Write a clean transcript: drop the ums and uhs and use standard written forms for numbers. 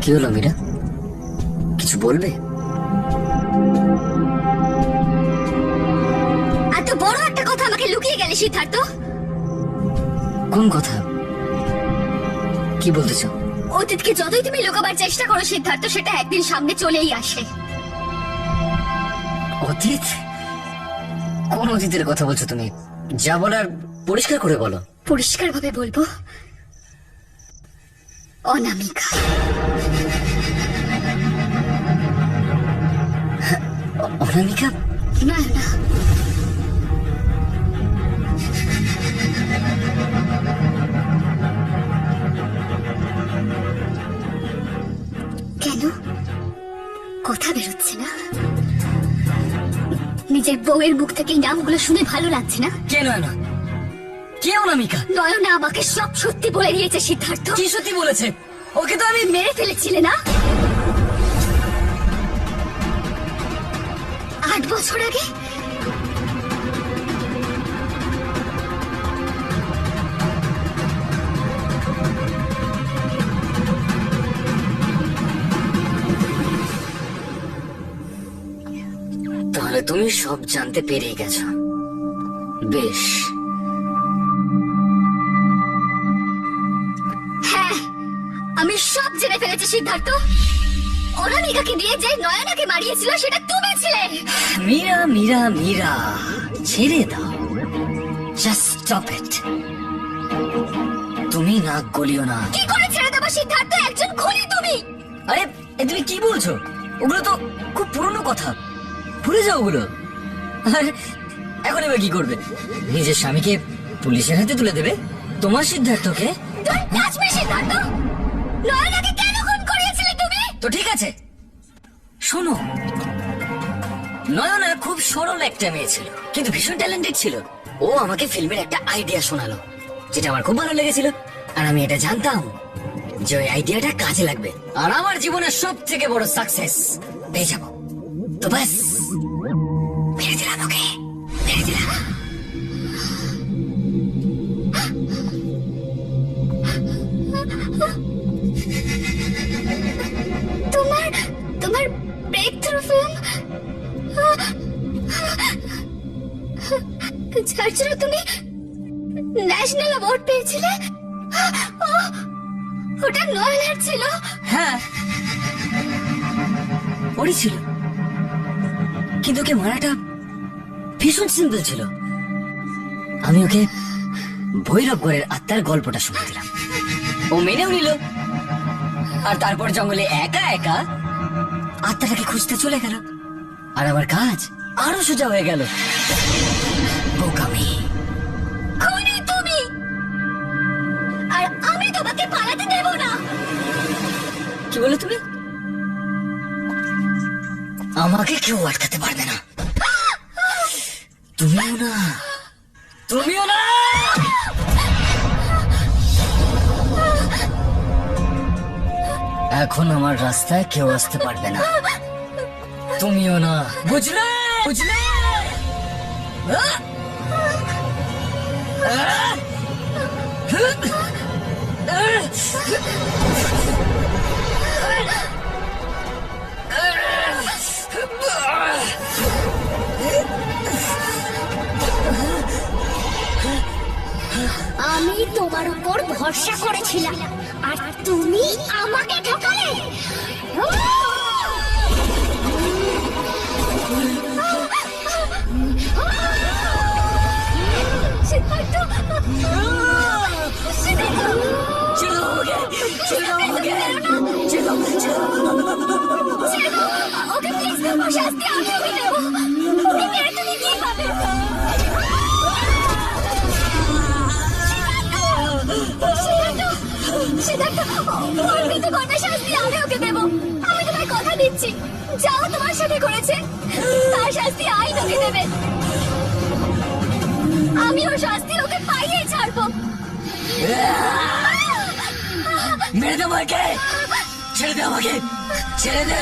কি হলো মীরা, কিছু বলবে? এত বড় একটা কথা আমাকে লুকিয়ে গেলে সিদ্ধার্থ। কোন কথা? কি বলতে চাও? অতীতকে যতই তুমি লুকাবার চেষ্টা করো সিদ্ধার্থ, সেটা একদিন সামনে চলেই আসে। অতীত? কোন অতীতের কথা বলছো তুমি? যা বলার পরিষ্কার করে বলো। পরিষ্কার ভাবে বলবো, অনামিকা। অনামিকা? না না, কেন কথা বেরোচ্ছে না? নিজের বউয়ের মুখ থেকে এই নামগুলো শুনে ভালো লাগছে না? কে নয়না? কে অনামিকা? নয়না আমাকে সব সত্যি বলে দিয়েছে সিদ্ধার্থ। কি সত্যি বলেছে? ওকে তো আমি মেরে ফেলেছিলে না 8 বছর আগে? তাহলে তুমি সব জানতে পেরে গেছো। বেশ, হ্যাঁ, আমি সব জেনে ফেলেছি সিদ্ধার্থ। অনামিকাকে দিয়ে যে নয়নাকে মারিয়েছিল সেটা তুমি ছিলে। মীরা মীরা মীরা, ছেড়ে দাও, জাস্ট স্টপ ইট। তুমি নাক গলিও না। কি করে ছেড়ে দেবো সিদ্ধার্থ? একজন খুনি তুমি। আরে তুমি কি বলছো? ওগুলো তো খুব পুরনো কথা, ভুলে যাও ওগুলো। আর এখন এবার কি করবে? নিজের স্বামীকে পুলিশের হাতে তুলে দেবে? তোমার সিদ্ধার্থকে? Don't touch me, Siddharth. নয়নাকে কেন খুন করিয়েছিলে তুমি? তো ঠিক আছে, শোনো, নয়না খুব সরল একটা মেয়ে ছিল, কিন্তু ভীষণ ট্যালেন্টেড ছিল। ও আমাকে ফিল্মের একটা আইডিয়া শোনালো, যেটা আমার খুব ভালো লেগেছিল। আর আমি এটা জানতাম যে ওই আইডিয়াটা কাজে লাগবে, আর আমার জীবনের সব থেকে বড় সাকসেস পেয়ে যাবো। তো ব্যাস, মেরে দিলাম ওকে, মেরে দিলাম। তোমার ব্রেক থ্রু ফিল্ম, যার জন্য তুমি ন্যাশনাল অ্যাওয়ার্ড পেয়েছিলে, ওটা নয়নার ছিল? হ্যাঁ, ওরই ছিল, কিন্তু ওকে মারাটা ভীষণ সিম্পল ছিল। আমি ওকে ভৈরবগড়ের আত্মার গল্পটা শুনে দিলাম, ও মেনেও নিল। আর তারপর জঙ্গলে একা একা আত্মাটাকে খুঁজতে চলে গেল, আর আমার কাজ আরো সোজা হয়ে গেল। বোকামি। খুনি তুমি, আর আমি তোমাকে পালাতে দেব না। কি বলে তুমি? আমাকে কেউ আটকাতে পারবে না। তুমিও না, তুমিও না। এখন আমার রাস্তায় কেউ আসতে পারবে না, তুমিও না, বুঝলে? বুঝলে? আমি তোমার উপর ভরসা করেছিলাম, আর তুমি আমাকে ঠকালে। সিদ্ধার্থ, সিদ্ধার্থ, ছেড়ে দাও আমাকে, ছেড়ে দাও আমাকে, ছেড়ে দাও, ছেড়ে দাও। ছেড়ে দাও, ওকে প্লিজ দেবো, শাস্তি আমি ওকে দেবো। ওকে মেরে তুমি কি পাবে? সিদ্ধার্থ, ওর মৃত্যু ঘটনা শাস্তি আমি ওকে দেবো। আমি তোমায় কথা দিচ্ছি, যাও তোমার সাথে করেছে তার শাস্তি আইন ওকে দেবে। আমি ওর শাস্তি ওকে পাইয়ে ছাড়বো। মেরে দাও আমাকে, ছেড়ে দাও আমাকে, ছেড়ে দে।